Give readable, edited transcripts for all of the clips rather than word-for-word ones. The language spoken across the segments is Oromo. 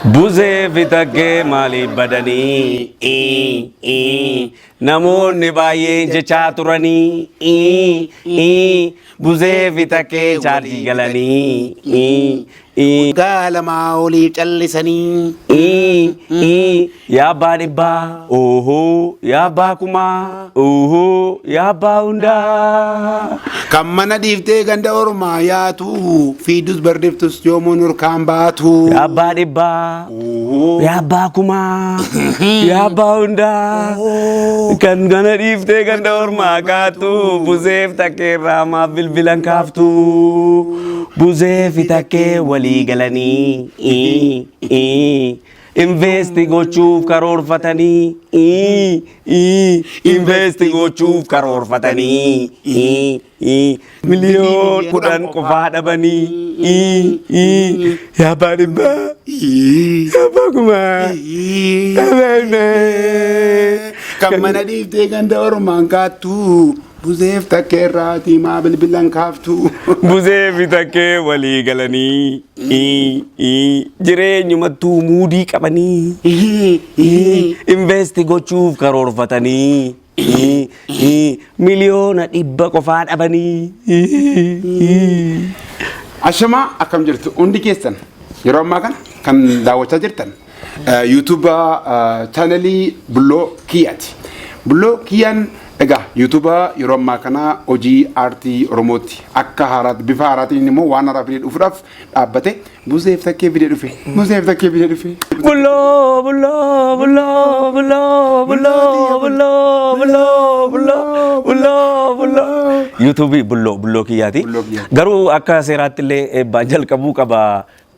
Buzee fitaggee maaliif badanii namoonni baay'een jechaa turanii buzee fitaggee chaarjii galanii Gaalamaa oliif callisanii yaa abbaa dhibbaa oohoo yaa abbaa kumaa oohoo yaa abbaa hundaa kan mana dhiiftee ganda ormaa yaatu fiidus bardiftus yoomuu nurkaan baatu yaa abbaa dhibbaa yaa abbaa kumaa yaa abbaa hundaa kan mana dhiiftee ganda ormaa kaatu buzeef takkeerraa maaf bilbilan kaaftu buzeef takkee walii galanii investi gochuuf karoorfatanii investi gochuuf karoorfatanii miliyoon 10 qofaa dhabanii yaa abbaa dhibbaa yaa abbaa kumaa kan mana dhiiftee ganda ormaan kaattu buzeef takkeerraa tiimaa bilbilan kaaftu buzeef takkee walii galanii jireenyumattuu muudii qabanii investi gochuuf karoorfatanii miliyoona 100 qofaa dhabanii. Ashamaa akkam jirtu hundi keessan yeroo ammaa kana kan daawwachaa jirtan YouTube channelii Bulloo Kiyyaati. Bulloo Kiyyaan egaa YouTube yeroo ammaa kana hojii aartii Oromooti akka haaraatti bifa haaraatiin immoo waan haaraa fidee dhufuudhaaf dhaabbate buzeef takkee fidee dhufe buzeef takkee fidee dhufe. Bulloo bulloo bulloo bulloo bulloo bulloo bulloo bulloo bulloo bulloo YouTube Bulloo Kiyyaati. Garuu akka seeraatti illee eebbaan jalqabuu qaba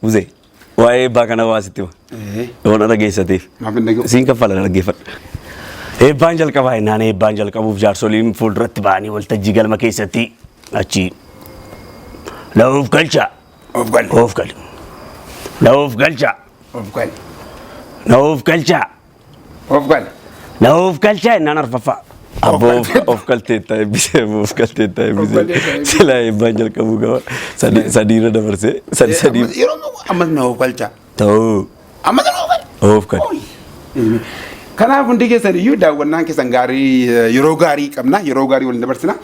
buzee. Waa'ee eebbaa kana waasitti waan dhageessateef siin kaffala dhaggeeffadhu. Eebbaan jalqabaa innaan eebbaan jalqabuuf jaarsoliin fuulduratti ba'anii waltajjii galma keessatti achi la'uuf galcha of gal la'uuf galcha la'uuf galcha la'uuf galcha innaan arfaffaa abbo of galteetta eebbisee of galteetta eebbisee silaa eebbaan jalqabuu qaba sadiirra dabarsee sadii yeroo ammas na of galcha ta'uu ammas na of gal. Kanaaf hundi keessan iyyuu daawwannaan keessan gaarii yeroo gaarii qabna yeroo gaarii waliin dabarsina.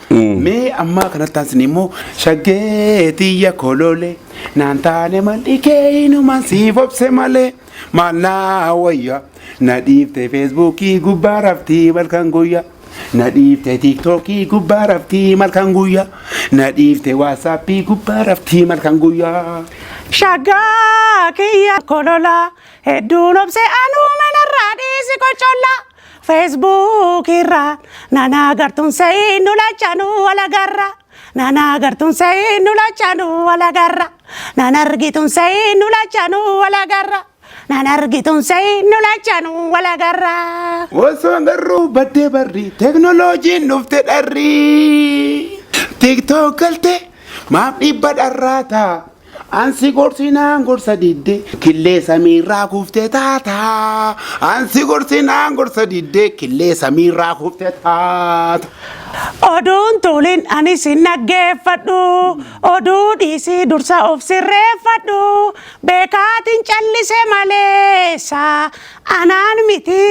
Mee amma kanatti aansine immoo shaggee tiyya koloolee naan taane malli keenumaan siif obse malee maal naa wayya na dhiifte feesbuukii gubbaa raftii malkan guyyaa na dhiifte tiiktookii gubbaa raftii malkan guyyaa na dhiifte waatsaappii gubbaa raftii malkan guyyaa. Shaggaa kiyya kololaa hedduun obse anuu manarraa dhiisi kochollaa Facebook irraa nana agartuun sa'ii nu lachanuu wal agarra nana agartuun sa'ii nu lachanuu wal agarra nana argituun sa'ii nu lachanuu wal agarra nana argituun sa'ii nu lachanuu wal agarra. Osoo agarruu baddee barri teknooloojiin dhufte dharrii TikTok galte maaf dhibba dharraata. Ansi gorsinaan gorsa didde killee samiirraa kuftee taata. Ansi gorsinaan gorsa didde killee samiirraa kuftee taata. Oduun tuliin anis hin dhaggeeffadhu oduu dhiisii dursa of sirreeffadhu beekaatiin callise maleessa anaan miti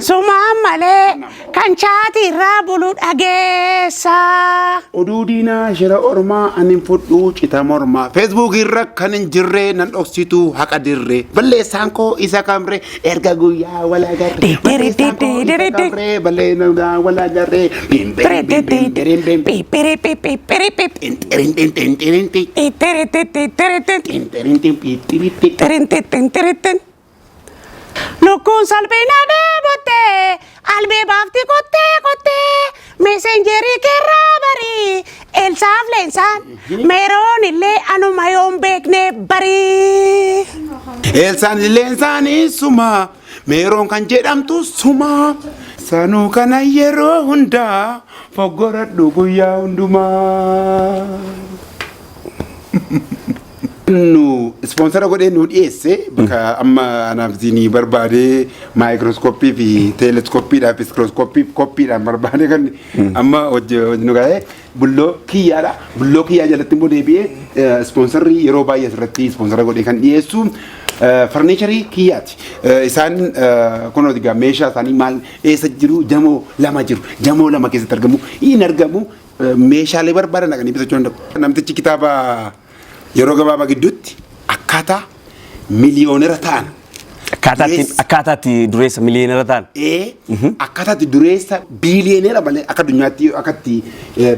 sumaan malee kan chaatiirraa bulu dhageessa. Oduu diinaa shira ormaa anin fudhu cita mormaa Facebook irra kan hin jirre nan dhoksitu haqa dirre balleessaan koo isa kamre erga guyyaa wal agarre balleessaan koo isa kamre balleessaan wal agarre Lukkuun salphina dheebottee albee baafti kottee meesenjerii keerraa barii elsaaf leensaan meeroon illee anuma yoon beekne barii. Elsaan leensaan suma meeroon kan jedhamtu suma sanuu kana yeroo hundaa foggoradhu guyyaa hundumaa. Nu sponsora godhee nu dhiyeesse bakka amma anaaf isinii barbaadee maayikirooskooppii fi teeleskooppiidhaaf koppiidhaan barbaadee kan amma hojii nu gaa'ee Bulloo Kiyyaadha. Bulloo Kiyyaa jalatti immoo deebi'ee sponsorri yeroo baay'ee asirratti sponsora godhee kan dhiyeessu farniicharii kiyyaati. Isaan kunuuti gaa meeshaa isaanii maal eessa jiru jamoo lama jiru. Jamoo lama keessatti argamu. Hin argamu meeshaalee barbaadan dhaqanii bitachuu danda'u. Namtichi kitaaba yeroo gabaabaa gidduutti akkaataa miliyoonera ta'an. Akkaataatti dureessa miliyoonera ta'an. Akkaataatti dureessa biiliyoonera malee akka addunyaatti akkatti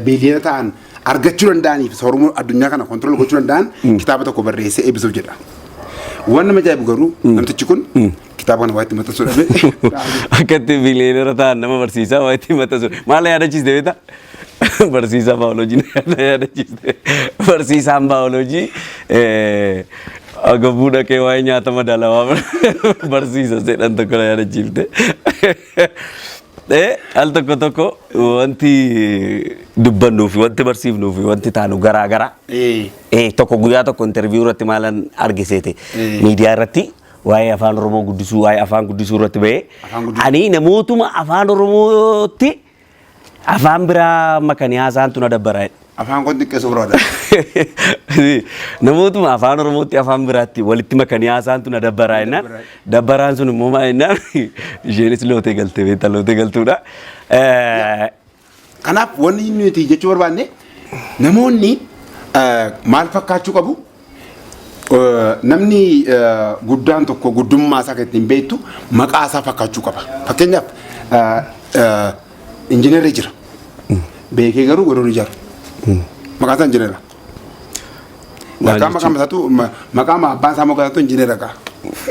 biiliyoonera ta'an argachuu danda'aniif soorumuu addunyaa kana kontrol gochuu danda'an kitaaba tokko barreessee eebbisuuf jedha. Waan nama ajaa'ibu garuu namtichi kun kitaaba kana waa itti maxxansuudhaaf akkatti biiliyoonera ta'an nama barsiisaa waa itti maxxansuudha. Maal yaadachiiste beektaa? Barsiisaa baayoloojii yaadachiiste. Barsiisaan baayoloojii agabuu dhaqee waa'ee nyaata madaalawaa barsiisa jedhan tokko yaadachiifte. Al tokko wanti dubbannuuf wanti barsiifnuuf wanti taanu garaa garaa. Tokko guyyaa tokko interviyuu irratti maalan argiseete miidiyaa irratti waa'ee afaan Oromoo guddisuu waa'ee afaan guddisuu irratti ba'ee ani namootuma afaan Oromootti afaan biraa makanii haasaantu na dabbara. Afaan kun xiqqeessu biraadha. Namootuma afaan Oromootti afaan biraatti walitti makanii haasaantu na dabbara jennaan. Dabbaraan sun immoo maal jennaan isheenis lootee galtee beektaa lootee galtuudha. Kanaaf wanni nuti jechuu barbaanne namoonni maal fakkaachuu qabu? Namni guddaan tokko guddummaa isaa kan ittiin beektu maqaa isaa fakkaachuu qaba. Fakkeenyaaf injiinarri jira. Beekee garuu godhuun ijaaru. Maqaan isaa injiinera. Maqaan abbaan isaa moggaasaatu injiinera qaba.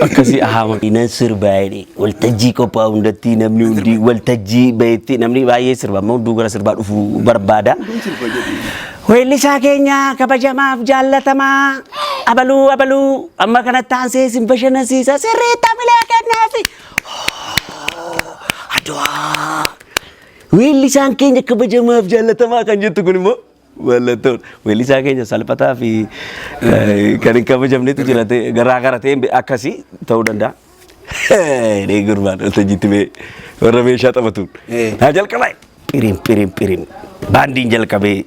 Akkasii ahama. Nan sirbaa'ee waltajjii qophaa hundatti namni hundi waltajjii bahetti namni baay'ee sirba amma hunduu gara sirbaa dhufuu barbaada. Weellisaa keenya kabajamaaf jaallatamaa abaluu amma kanatti aansee sin bashannansiisa sirriitti hamilee kennaafi. Adwaa. Weellisaan keenya kabajamaaf jaallatamaa kan jettu kun immoo wallattoon weellisaa keenya salphataa fi kan hin kabajamnetu jira garaa gara ta'e akkasii ta'uu danda'a. Gurbaan waltajjiitti ba'ee warra meeshaa taphatuun. Haa jalqabaa pirim baandiin jalqabee.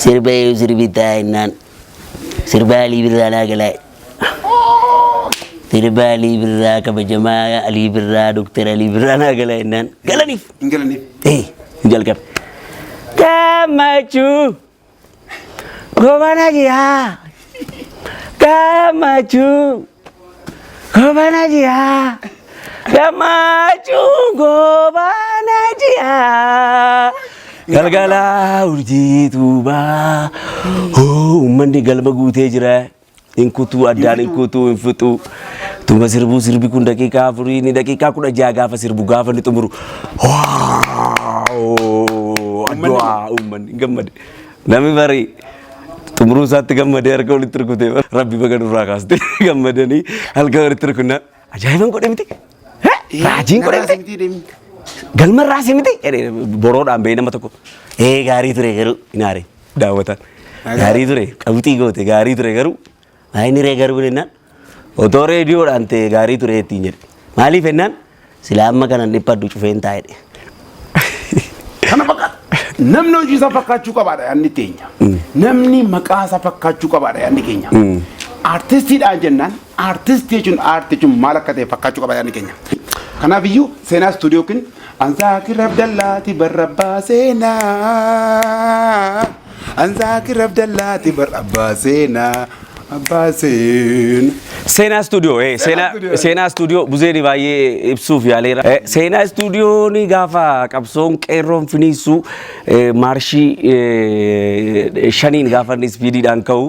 Sirbaayuu sirbitaa jennaan sirbaa Alii Birraa naa galaa. Sirbaa Alii Birraa kabajamaa Alii Birraa Dooktar Alii Birraa naa galaa jennaan galaniif. Hin galaniif. Jalqabe. Gammachuu goobana jihaa gammachuu goobana jihaa gammachuu goobana jihaa galgalaa urjii tuubaa uummanni galma guutee jira hin kutuu addaan hin kutuu hin fixuu tuma sirbi kun daqiiqaa 4 ni daqiiqaa 16 gaafa sirbu gaafa ni xumuru addu'aa uummanni gammade namni bari xumuruu isaatti gammadee harka walitti rukutee rabbi baga nurraa kaaste gammadanii halka walitti rukunnaan ajaa'iban godhe miti raajiin godhe miti galma raase miti boroodhaan ba'ee nama tokko gaarii ture garuu inaare daawwataan gaarii ture qabxii goote gaarii ture garuu maayini ree garuu jennaan otoo reediyoodhaan ta'e gaarii ture ittiin jedhe maaliif jennaan silaa amma kanan dhiphattu cufeen taa'edhe. Kana fakkaata. Namni hojii isaa fakkaachuu qabaadha yaadni keenya. Namni maqaa isaa fakkaachuu qabaadha yaadni keenya. Artistiidhaan jennaan artistii jechuun maal akka ta'e fakkaachuu qaba yaadni keenya. Kanaaf iyyuu seenaa istuudiyoo kun Anzaakir Abdallaati Barrabbaa seenaa. Anzaakir Abdallaati Barrabbaa seenaa. Abbaaseen. Seenaa istuudiyoo seenaa istuudiyoo buzeeni baay'ee ibsuuf yaaleera. Seenaa istuudiyoo ni gaafa qabsoon qeerroon finiisu maarshii 5 gaafa inni ispiidiidhaan ka'u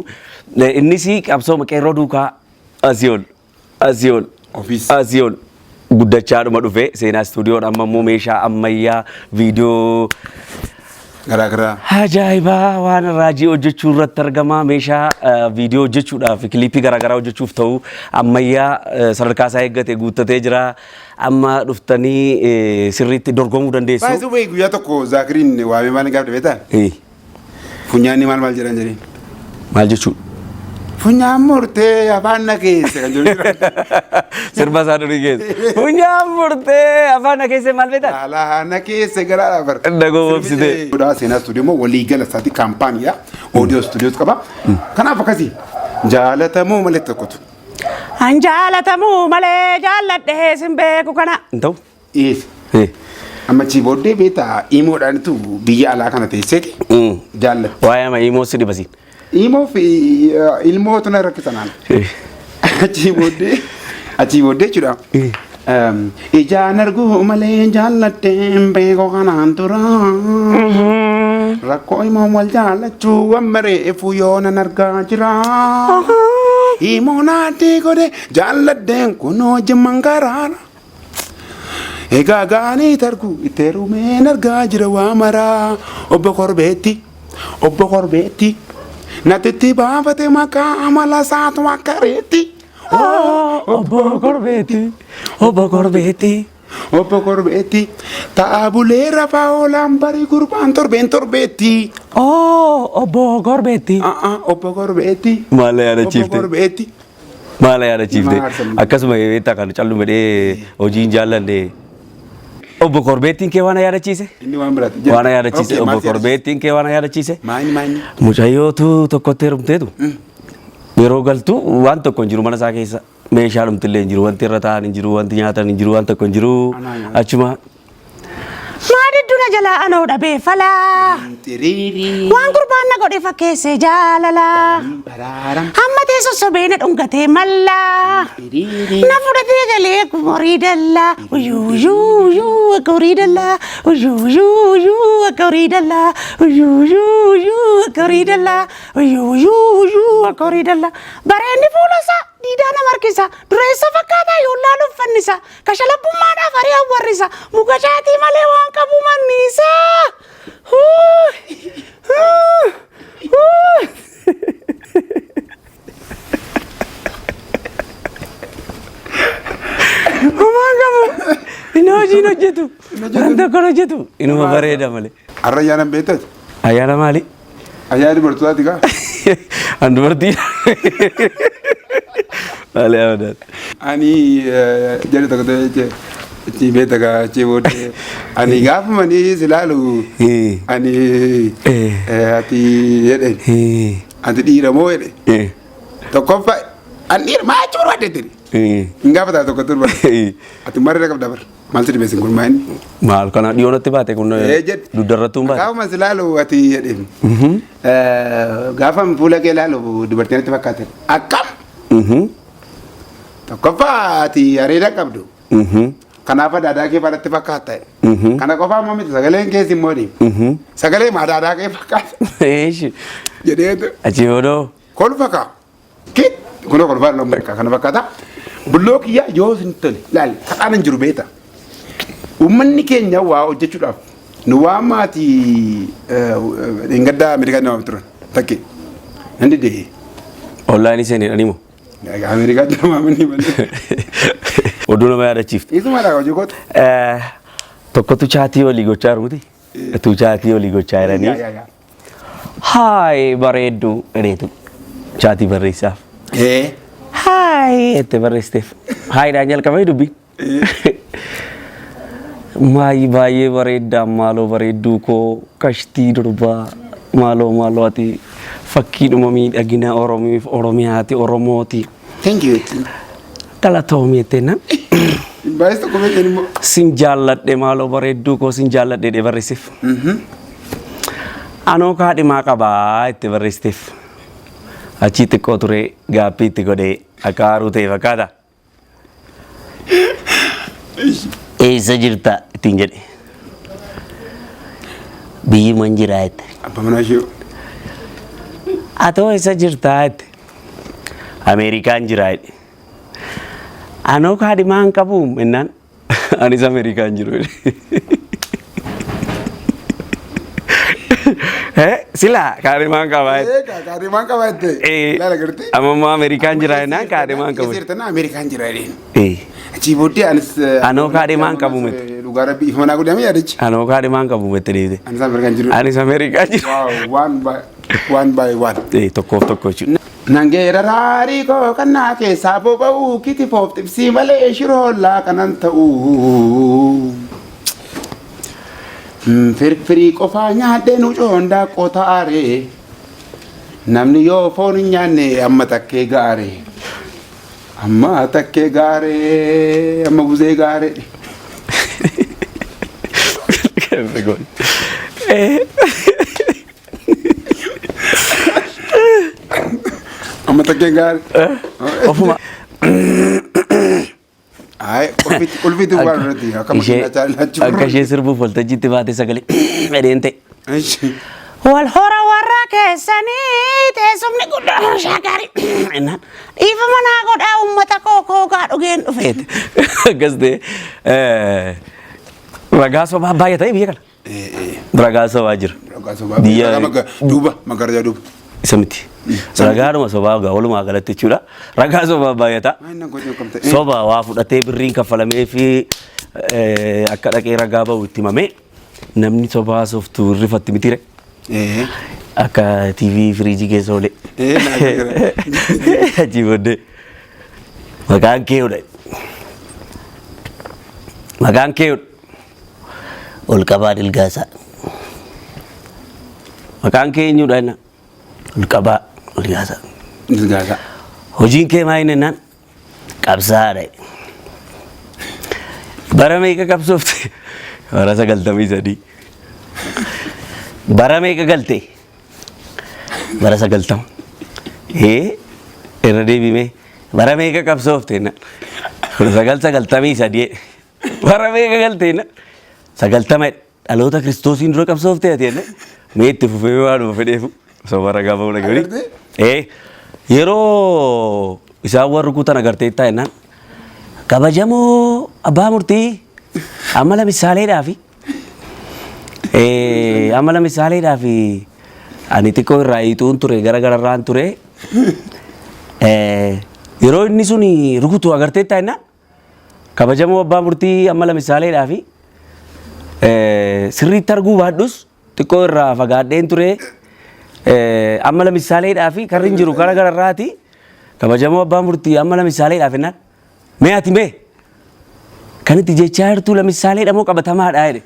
innis qabsooma qeerroo duukaa asii ol guddachaadhuma dhufe seenaa istuudiyoon amma immoo meeshaa ammayyaa viidiyoo garaagaraa ajaa'ibaa waan raajii hojjechuu irratti argama meeshaa viidiyoo hojjechuudhaaf kiliipii garaagaraa hojjechuuf ta'u ammayyaa sadarkaa isaa eeggate guuttatee jira amma dhuftanii sirriitti dorgomuu dandeessu. Baay'ee suphee guyyaa tokko Zaakiriin waamee maal gaafate beektaa? Funyaanni maal jedhan jedheen? Maal jechuudha? Funyaan murtee afaan na keessa kan jiru. Sirba isaa durii keessa. Funyaan murtee afaan na keessa maal beektaa? Alaa na keessa garaa bar. Dhagoo boobsite. Seenaa istuudiyoo immoo walii gala isaati kaampaaniidha. Oodiyoo istuudiyoos qaba. Kanaaf akkasii Jaalatamuu malee tokkotu. An jaalatamuu malee jaalladhee sin beeku kana. Ta'u. Ees. Amma ci booddee beektaa imoodhaanitu biyya alaa kana teesseeti. Jaallatte. Waa'ee ama imoo si dhibasiin. Imoo fi ilmootu na rakkisanaan. Achi booddee jechuudha. Ijaan arguu malee jaalladhee beeku kanaan tura. Rakkoo imoo wal jaallachuu wammaree fuyoo nan argaa jira. Imoo naatti godhe jaalladheen kunoo jimman karaara. Egaa gaanii targu itti heerumeen argaa jira waa maraa. Obbo Korbeetti natitti baafate maqaa amala isaatu akka reetti. Obbo Korbeetti ta'a bulee rafaa oolaan barii gurbaan torbeetti. Obbo Korbeetti. Obbo Korbeetti. Maal yaadachiifte? Maal yaadachiifte? Akkasuma beektaa kan callu medhee hojiin jaallanne. Obbo Korbeettiin kee waan yaadachiise? Inni waan biraati. Waan yaadachiise. Obbo Korbeettiin kee waan yaadachiise? Maani. Mucayyootu tokkotti heerumteetu. Yeroo galtu waan tokko hin jiru mana isaa keessa. Meeshaa dhumtillee hin jiru. Wanti irra taa'an hin jiru. Wanti nyaatan hin jiru. Waan tokko hin jiru. Achuma. Maali dura jalaa anoo dhabee falaa. Waan gurbaan na godhe fakkeessee jaalalaa. Hamma teessoo sobeena dhungatee mallaa. Na fudhatee galee horii dallaa. Uyyuu akka horii dallaa. Uyyuu akka horii dallaa. Uyyuu akka horii dallaa. Uyyuu akka horii dallaa. Bareenni fuula isaa diidaa nama harkisa. Dureessa fakkaataa yoollaa luffannisa. Kashalabummaadhaaf arii awwarrisa. Muka caatii malee waan qabu mannisa. Homaan qabu. Inni hojiin hojjetu. Waan tokko hojjetu. Inuma bareeda malee. Har'a ayyaana beektati? Ayyaana maali? Ayyaana dubartootaati kaa? An dubartii. Maali amadaan? Ani jedhu tokko ta'e itti beekta kaa achii booddee. Ani gaafamanii silaalu. Ani ati jedhe. Ati dhiira moo jedhe. Tokkoffaa ani dhiira maa achi barbaaddeettiri. Hin gaafataa tokko turba. Ati marra qabda bar. Maal si dhibeessin kun maayini? Maal kana dhiyoonatti baate kun duddarrattuun baate? Gaafama silaalu ati jedhe. Gaafam fuula kee ilaalu dubartiin itti fakkaate. Akkam? Tokkoffaa ati areeda qabdu. Kanaaf daadaa kee faadhatti fakkaata. Kana qofaa immoo miti sagaleen keessa immoo dhiibu. Sagalee maa daadaa kee fakkaata. Jedheetu. Achi boodoo. Kolfa kaa. Kit kunoo kolfaa loon beekaa kana fakkaata. Bulloo kiyyaa yoo sin tole ilaali kadhaan hin jiru beeta. Uummanni keenya waa hojjechuudhaaf nu waa maatii dhingaddaa Ameerikaa nama turan takkee. Nandi dee. Onlaayinii seenidhaan moo? Ameerikaa nama amanii malee. Oduu nama yaadachiifte. Isumadhaa hojii gootu. Tokkotu chaatii olii gochaa jiru miti. Tu chaatii olii gochaa jiranii. Haay bareedduu dheetu chaatii barreessaaf. Haay itti barreessiteef. Haayidhaan jalqabee dubbi. Maayi baay'ee bareeddaa maaloo bareedduu koo kashtii durbaa maaloo ati fakkiidhuma miidhagina Oromiyaati Oromooti. Thank you. Galatoomii jetteen. Baay'ee tokko beekeen immoo. Sin jaalladhe maaloo bareedduu koo sin jaalladhe dhee barreessif. Anoo kaadhimaa qabaa itti barreessiteef. Achi xiqqoo ture gaaffii itti godhee akka haaruu ta'e fakkaata. Eessa jirta ittiin jedhe. Biyyi man jiraa jette. Abbaa manaa ishee. Atoo eessa jirtaa jette. Ameerikaan jiraa jedhe. Anoo kaadhimaa hin qabu jennaan anis Ameerikaan jiru jedhe. Sila kaadhimaan qabaa jette. Kaadhimaan qabaa jette. Laala gartee. Ammoo Ameerikaan jiraa jennaan kaadhimaan qabu. Sirtana Ameerikaan jiraa jedheen. Achii booddee anis. Anoo kaadhimaan qabu miti. Dhugaa rabbii ifa manaa godhamee yaadachi. Anoo kaadhimaan qabu miti deebite. Anis Ameerikaan jiru. Anis Ameerikaan jiru. Waan baay'ee waan. Tokkoof tokko jechuudha. Nangeera raarii koo kannaa keessaa boba'uu kiti foof xibsii malee shiroollaa kanan ta'uu. Firfirii qofaa nyaadhee nu coondaa qotaaree. namni yoo foon hin nyaanne amma takkee gaare amma takkee gaare amma guzee gaare amma takkee gaare ofuma ay ulfitu waan irratti akka makiinaa caalachuu akka ishee sirbuuf waltajjiitti baate sagalee fedheen ta'e. wal hora warra keessanii teessumni guddaan shaakari innaan dhiifama naa godhaa uummata kookaa dhugeen dhufeet akkas ta'e ragaa sobaa baay'ata biyya kana. Ragaa sobaa jira. biyya duuba magarjaa duuba isa miti. Ragaadhuma sobaa gaa walumaa galatti jechuudha. Ragaa sobaa baay'ata. Sobaa waa fudhatee birriin kaffalamee fi akka dhaqee ragaa bahu itti himamee namni sobaa softuu rifatti mitire. Akka TV firiijii keessa oole. Ajiibodde. Maqaan keewudha. Maqaan keewudha. Olqabaa Dilgaasaa. Maqaan kee eenyudha innaan? Olqabaa Dilgaasaa. Dilgaasaa. Hojiin kee maal innaan? Qabsaadha. Bara meeqa qabsoofte? Bara 93. Bara meeqa galte? Bara 90. Irra deebimee bara meeqa qabsoofte innaan? 993. Bara meeqa galte innaan? 90 dhaloota Kiristoosiin dura qabsoofte ati enne mee itti fufee waanuma fedheefu soba ragaa ba'uu dhagahanii. Yeroo isaan warri kutan agartee itti taa'ennaan kabajamoo abbaa murtii amala misaaleedhaafi amala misaaleedhaafi ani xiqqoo irraa hiixuun ture gara gararraan ture yeroo inni sun rukutu agartee itti taa'ennaan kabajamoo abbaa murtii amala misaaleedhaafi sirriitti arguu baadhus xiqqoo irraa fagaadheen ture amala misaaleedhaafi karri hin jiru gara gararraati kabajamoo abbaa murtii amala misaaleedhaaf ennaan mee ati mee kan itti jechaa jirtu la misaaleedha moo qabatamaadha jedhe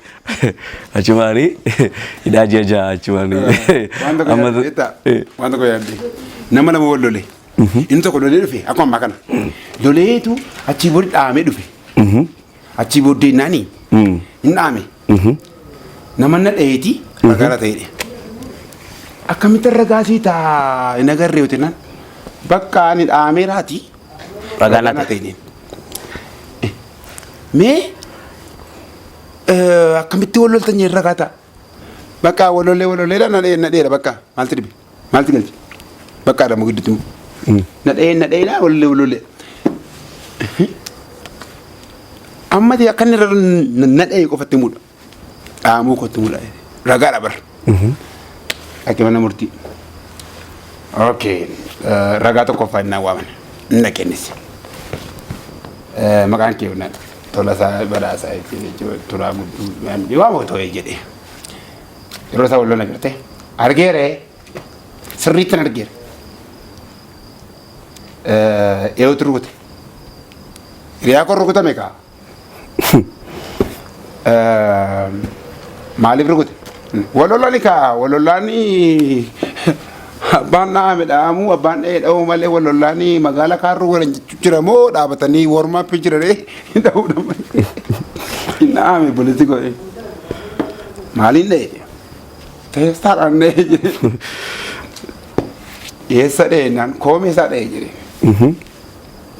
achumaanii hidhaa ji'a ja'a achumaanii. Waan tokko yaadde nama lama wal lole inni tokko lolee dhufe akkuma ammaa kana loleetu achii booda dhaamee dhufe achii booddee naanii hin dhaame nama na dhaheeti ragaara ta'edhe akkamitti ragaasii taa hin agarree yooti naan bakka ani dhaameeraati Ragaa na ta'e. mee akkamitti wal loltan jee ragaa ta'a bakka wal lollee na dheera bakka maalti dhibe maalti galchi bakka adama gidduutti na dheera wal lollee ammati akkan irra na dhee qofatti mudha dhaamuu kotti mudha ragaa dhabar akka mana murtii okay ragaa tokkoffaa innaan waaman inna kennisi maqaan kee unnaan tolasaa badhaasaa jechuudha turaa mudduu waa moo ta'ee jedhee yeroo isaa walloon agartee argeere sirriittan argeere eewutu rukute hiriyaa koo rukutame kaa maaliif rukute walolani kaa walolani abbaan dhaame dhaamu abbaan dhee dha'uu malee walolani magaala kaarru waran jira moo dhaabatanii warmaappi jirare dha'uu dhamma hin dhaame bulisi godhe maaliin dhee teessaadhaan dhee jedhe eessa dhee naan koomee isaa dhee jedhe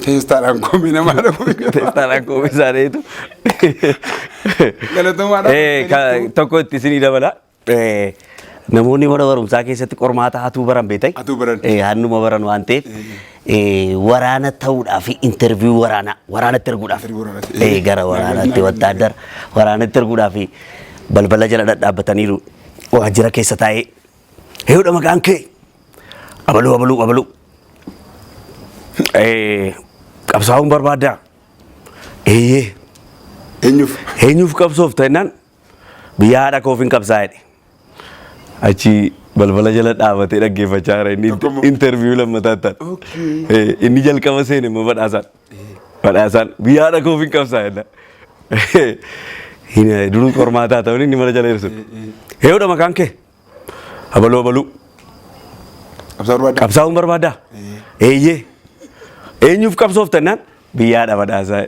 teestaadhaan koomee namaa dha'uu Teestaadhaan koomee isaa dheetu. galatomaadhaan Tokko itti isinii dabala. Namoonni mana barumsaa keessatti qormaata hatuu baran beektay. Hatuu baran. Hannuma baran waan ta'eef waraana ta'uudhaaf interviiyuu waraanatti erguudhaaf gara waraanaatti wattaaddara waraanatti erguudhaaf balbala jala dhadhaabbataniiru waajjira keessa taa'ee heeyyudha maqaan kee abaluu qabsaa'uun barbaaddaa eeyyee eenyuuf qabsoofta jennaan biyya haadha koof hin qabsaa'edhe achi balbala jala dhaabatee dhaggeeffachaa jira inni interviiyuu lammataa ta'an inni jalqaba seene immoo badhaasaan biyya haadha koof hin qabsaa'edha duruu qormaataa ta'uun inni mana jala hirsu heeyyudha maqaan kee abaluu Qabsaa barbaada. Qabsaa'uun barbaada. Eeyyee. Eenyuuf qabsooftan naan biyyaadha badhaasaa.